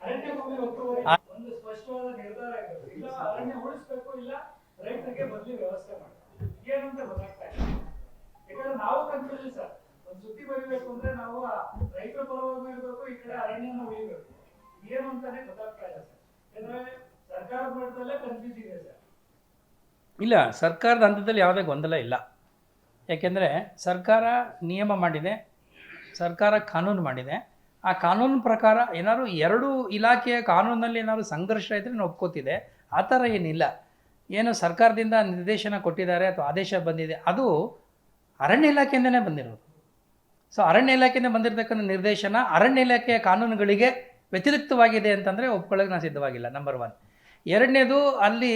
ಅರಣ್ಯ ಭೂಮಿ ಒತ್ತುವರಿ ಒಂದು ಸ್ಪಷ್ಟವಾದ ನಿರ್ಧಾರ ಇರಬೇಕು. ಇಲ್ಲ ಅರಣ್ಯ ಉಳಿಸಬೇಕು, ಇಲ್ಲ ರೈತರಿಗೆ ಬದಲಿ ವ್ಯವಸ್ಥೆ ಮಾಡಬೇಕು. ಏನಂತ ಗೊತ್ತಾಗ್ತಾ ಇಲ್ಲ. ಯಾಕಂದ್ರೆ ನಾವು ಕನ್ಫ್ಯೂಷನ್ ಸರ್, ಒಂದು ಸುದ್ದಿ ಬರೀಬೇಕು ಅಂದ್ರೆ ನಾವು ರೈತರ ಪರವಾಗಿ ಇರಬೇಕು, ಈ ಕಡೆ ಅರಣ್ಯನ ಉಳಿಬೇಕು. ಏನು ಅಂತಾನೆ ಗೊತ್ತಾಗ್ತಾ ಇಲ್ಲ ಸರ್. ಯಾಕಂದ್ರೆ ಸರ್ಕಾರದ ಮಟ್ಟದಲ್ಲೇ ಕನ್ಫ್ಯೂಸ್ ಇದೆ ಸರ್. ಇಲ್ಲ, ಸರ್ಕಾರದ ಹಂತದಲ್ಲಿ ಯಾವುದೇ ಗೊಂದಲ ಇಲ್ಲ. ಯಾಕೆಂದರೆ ಸರ್ಕಾರ ನಿಯಮ ಮಾಡಿದೆ, ಸರ್ಕಾರ ಕಾನೂನು ಮಾಡಿದೆ. ಆ ಕಾನೂನು ಪ್ರಕಾರ ಏನಾದ್ರು ಎರಡು ಇಲಾಖೆಯ ಕಾನೂನಲ್ಲಿ ಏನಾದ್ರು ಸಂಘರ್ಷ ಇದ್ದರೆ ನಾನು ಒಪ್ಕೋತಿದೆ. ಆ ಥರ ಏನಿಲ್ಲ. ಏನು ಸರ್ಕಾರದಿಂದ ನಿರ್ದೇಶನ ಕೊಟ್ಟಿದ್ದಾರೆ ಅಥವಾ ಆದೇಶ ಬಂದಿದೆ, ಅದು ಅರಣ್ಯ ಇಲಾಖೆಯಿಂದನೇ ಬಂದಿರೋದು. ಸೊ ಅರಣ್ಯ ಇಲಾಖೆಯಿಂದ ಬಂದಿರತಕ್ಕಂಥ ನಿರ್ದೇಶನ ಅರಣ್ಯ ಇಲಾಖೆಯ ಕಾನೂನುಗಳಿಗೆ ವ್ಯತಿರಿಕ್ತವಾಗಿದೆ ಅಂತಂದರೆ ಒಪ್ಕೊಳ್ಳೋಕೆ ನಾನು ಸಿದ್ಧವಾಗಿಲ್ಲ. ನಂಬರ್ 1. ಎರಡನೇದು, ಅಲ್ಲಿ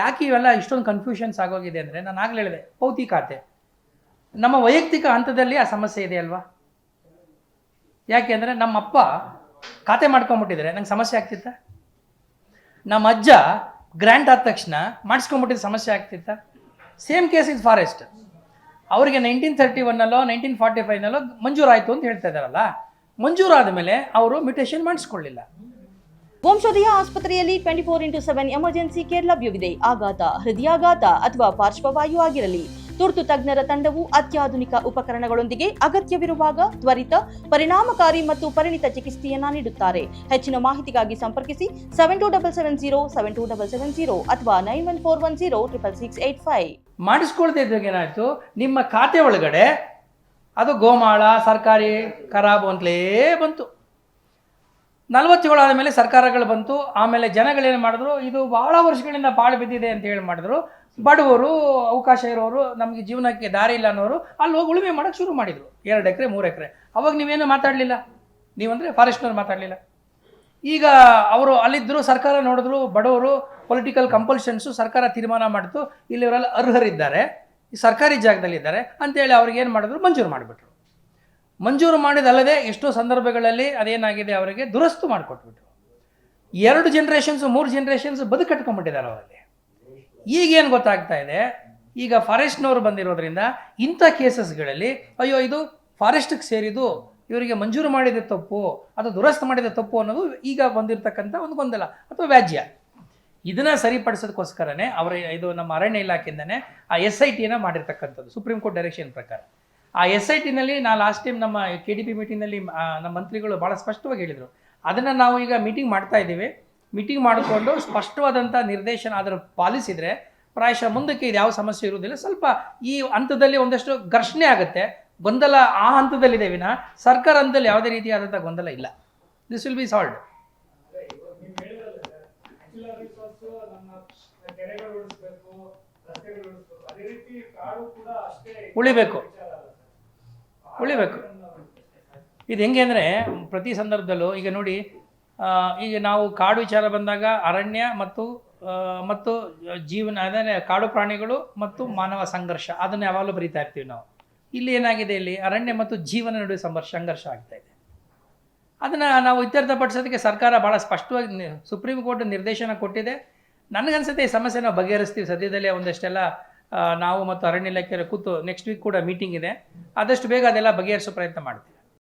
ಯಾಕೆ ಇವೆಲ್ಲ ಇಷ್ಟೊಂದು ಕನ್ಫ್ಯೂಷನ್ಸ್ ಆಗೋಗಿದೆ ಅಂದರೆ, ನಾನು ಆಗಲೇ ಹೇಳಿದೆ, ಪೌತಿ ಖಾತೆ ನಮ್ಮ ವೈಯಕ್ತಿಕ ಹಂತದಲ್ಲಿ ಆ ಸಮಸ್ಯೆ ಇದೆ ಅಲ್ವಾ. ಯಾಕೆ ಅಂದರೆ ನಮ್ಮ ಅಪ್ಪ ಖಾತೆ ಮಾಡ್ಕೊಂಬಿಟ್ಟಿದ್ರೆ ನಂಗೆ ಸಮಸ್ಯೆ ಆಗ್ತಿತ್ತ? ನಮ್ಮ ಅಜ್ಜ ಗ್ರ್ಯಾಂಟ್ ಆದ ತಕ್ಷಣ ಮಾಡಿಸ್ಕೊಂಬಿಟ್ಟಿದ್ರೆ ಸಮಸ್ಯೆ ಆಗ್ತಿತ್ತ? Same case is forest. ಅವರಿಗೆ 1931ನಲ್ಲೋ 1945ನಲ್ಲೋ ಮಂಜೂರಾಯಿತು ಅಂತ ಹೇಳ್ತಾ ಇದ್ದಾರಲ್ಲ, ಮಂಜೂರಾದ ಮೇಲೆ ಅವರು ಮ್ಯೂಟೇಷನ್ ಮಾಡಿಸ್ಕೊಳ್ಳಿಲ್ಲ. ವಂಶೋದಯ ಆಸ್ಪತ್ರೆಯಲ್ಲಿ 24/7 ಎಮರ್ಜೆನ್ಸಿ ಕೇರ್ ಲಭ್ಯವಿದೆ. ಆಘಾತ, ಹೃದಯಾಘಾತ ಅಥವಾ ಪಾರ್ಶ್ವವಾಯು ಆಗಿರಲಿ, ತುರ್ತು ತಜ್ಞರ ತಂಡವು ಅತ್ಯಾಧುನಿಕ ಉಪಕರಣಗಳೊಂದಿಗೆ ಅಗತ್ಯವಿರುವಾಗ ತ್ವರಿತ, ಪರಿಣಾಮಕಾರಿ ಮತ್ತು ಪರಿಣಿತ ಚಿಕಿತ್ಸೆಯನ್ನ ನೀಡುತ್ತಾರೆ. ಹೆಚ್ಚಿನ ಮಾಹಿತಿಗಾಗಿ ಸಂಪರ್ಕಿಸಿ 7270 ಅಥವಾ 9141066685. ಮಾಡಿಸ್ಕೊಳ್ತಾ ಇದ್ದಾಗ ಏನಾಯಿತು, ನಿಮ್ಮ ಖಾತೆ ಒಳಗಡೆ ಅದು ಗೋಮಾಳ ಸರ್ಕಾರಿ ಖರಾಬು ಅಂತಲೇ ಬಂತು. 47 ಆದಮೇಲೆ ಸರ್ಕಾರಗಳು ಬಂತು. ಆಮೇಲೆ ಜನಗಳೇನು ಮಾಡಿದ್ರು, ಇದು ಭಾಳ ವರ್ಷಗಳಿಂದ ಬಾಳು ಬಿದ್ದಿದೆ ಅಂತ ಹೇಳಿ ಮಾಡಿದ್ರು. ಬಡವರು, ಅವಕಾಶ ಇರೋರು, ನಮಗೆ ಜೀವನಕ್ಕೆ ದಾರಿ ಇಲ್ಲ ಅನ್ನೋರು ಅಲ್ಲಿ ಹೋಗಿ ಉಳುಮೆ ಮಾಡೋಕ್ಕೆ ಶುರು ಮಾಡಿದರು. 2 ಎಕರೆ 3 ಎಕರೆ. ಅವಾಗ ನೀವೇನು ಮಾತಾಡಲಿಲ್ಲ, ನೀವಂದರೆ ಫಾರೆಸ್ಟ್ನವ್ರು ಮಾತಾಡಲಿಲ್ಲ. ಈಗ ಅವರು ಅಲ್ಲಿದ್ದರು, ಸರ್ಕಾರ ನೋಡಿದ್ರು, ಬಡವರು, ಪೊಲಿಟಿಕಲ್ ಕಂಪಲ್ಷನ್ಸು, ಸರ್ಕಾರ ತೀರ್ಮಾನ ಮಾಡಿತು, ಇಲ್ಲಿ ಇವರೆಲ್ಲ ಅರ್ಹರಿದ್ದಾರೆ, ಈ ಸರ್ಕಾರಿ ಜಾಗದಲ್ಲಿದ್ದಾರೆ ಅಂತೇಳಿ ಅವ್ರಿಗೆ ಏನು ಮಾಡಿದ್ರು, ಮಂಜೂರು ಮಾಡಿಬಿಟ್ರು. ಮಂಜೂರು ಮಾಡಿದಲ್ಲದೆ ಎಷ್ಟೋ ಸಂದರ್ಭಗಳಲ್ಲಿ ಅದೇನಾಗಿದೆ, ಅವರಿಗೆ ದುರಸ್ತು ಮಾಡಿಕೊಟ್ಬಿಟ್ರು. 2 ಜನರೇಷನ್ಸು 3 ಜನರೇಷನ್ಸ್ ಬದುಕಟ್ಕೊಂಡ್ಬಿಟ್ಟಿದ್ದಾರೆ ಅವರಲ್ಲಿ. ಈಗೇನು ಗೊತ್ತಾಗ್ತಾ ಇದೆ, ಈಗ ಫಾರೆಸ್ಟ್ನವರು ಬಂದಿರೋದ್ರಿಂದ ಇಂಥ ಕೇಸಸ್ಗಳಲ್ಲಿ ಅಯ್ಯೋ ಇದು ಫಾರೆಸ್ಟಿಗೆ ಸೇರಿದು, ಇವರಿಗೆ ಮಂಜೂರು ಮಾಡಿದ ತಪ್ಪು ಅಥವಾ ದುರಸ್ತು ಮಾಡಿದ ತಪ್ಪು ಅನ್ನೋದು ಈಗ ಬಂದಿರತಕ್ಕಂಥ ಒಂದು ಗೊಂದಲ ಅಥವಾ ವ್ಯಾಜ್ಯ. ಇದನ್ನು ಸರಿಪಡಿಸೋದಕ್ಕೋಸ್ಕರನೇ ಇದು ನಮ್ಮ ಅರಣ್ಯ ಇಲಾಖೆಯಿಂದನೇ ಆ SITನ ಮಾಡಿರ್ತಕ್ಕಂಥದ್ದು, ಸುಪ್ರೀಂ ಕೋರ್ಟ್ ಡೈರೆಕ್ಷನ್ ಪ್ರಕಾರ. ಆ SITನಲ್ಲಿ ನಾನು ಲಾಸ್ಟ್ ಟೈಮ್ ನಮ್ಮ KDP ಮೀಟಿಂಗ್ನಲ್ಲಿ ನಮ್ಮ ಮಂತ್ರಿಗಳು ಭಾಳ ಸ್ಪಷ್ಟವಾಗಿ ಹೇಳಿದರು. ಅದನ್ನು ನಾವು ಈಗ ಮೀಟಿಂಗ್ ಮಾಡ್ತಾ ಇದ್ದೀವಿ. ಮೀಟಿಂಗ್ ಮಾಡಿಕೊಂಡು ಸ್ಪಷ್ಟವಾದಂಥ ನಿರ್ದೇಶನ ಅದರ ಪಾಲಿಸಿದರೆ ಪ್ರಾಯಶಃ ಮುಂದಕ್ಕೆ ಇದು ಯಾವ ಸಮಸ್ಯೆ ಇರುವುದಿಲ್ಲ. ಸ್ವಲ್ಪ ಈ ಹಂತದಲ್ಲಿ ಒಂದಷ್ಟು ಘರ್ಷಣೆ ಆಗುತ್ತೆ, ಗೊಂದಲ ಆ ಹಂತದಲ್ಲಿದೆ ವಿನ ಸರ್ಕಾರ ಹಂತದಲ್ಲಿ ಯಾವುದೇ ರೀತಿಯಾದಂಥ ಗೊಂದಲ ಇಲ್ಲ. This will be solved. ಉಳಿಬೇಕು. ಇದು ಹೆಂಗೆ ಅಂದರೆ, ಪ್ರತಿ ಸಂದರ್ಭದಲ್ಲೂ ಈಗ ನೋಡಿ, ಈಗ ನಾವು ಕಾಡು ವಿಚಾರ ಬಂದಾಗ ಅರಣ್ಯ ಮತ್ತು ಜೀವನ, ಅಂದರೆ ಕಾಡು ಪ್ರಾಣಿಗಳು ಮತ್ತು ಮಾನವ ಸಂಘರ್ಷ, ಅದನ್ನು ಯಾವಾಗಲೂ ಬರೀತಾ ಇರ್ತೀವಿ ನಾವು. ಇಲ್ಲಿ ಏನಾಗಿದೆ, ಇಲ್ಲಿ ಅರಣ್ಯ ಮತ್ತು ಜೀವನ ನಡುವೆ ಸಂಘರ್ಷ ಆಗ್ತಾ ಇದೆ. ಅದನ್ನು ನಾವು ಇತ್ಯರ್ಥಪಡಿಸೋದಕ್ಕೆ ಸರ್ಕಾರ ಭಾಳ ಸ್ಪಷ್ಟವಾಗಿ ಸುಪ್ರೀಂ ಕೋರ್ಟ್ ನಿರ್ದೇಶನ ಕೊಟ್ಟಿದೆ. ನನಗನ್ಸುತ್ತೆ ಈ ಸಮಸ್ಯೆ ನಾವು ಬಗೆಹರಿಸ್ತೀವಿ ಸದ್ಯದಲ್ಲೇ. ಒಂದಷ್ಟೆಲ್ಲ ನಾವು ಮತ್ತು ಅರಣ್ಯ ಇಲಾಖೆಯ ಕೂತು ನೆಕ್ಸ್ಟ್ ವೀಕ್ ಕೂಡ ಮೀಟಿಂಗ್ ಇದೆ, ಆದಷ್ಟು ಬೇಗ ಅದೆಲ್ಲ ಬಗೆಹರಿಸೋ ಪ್ರಯತ್ನ ಮಾಡ್ತೀವಿ.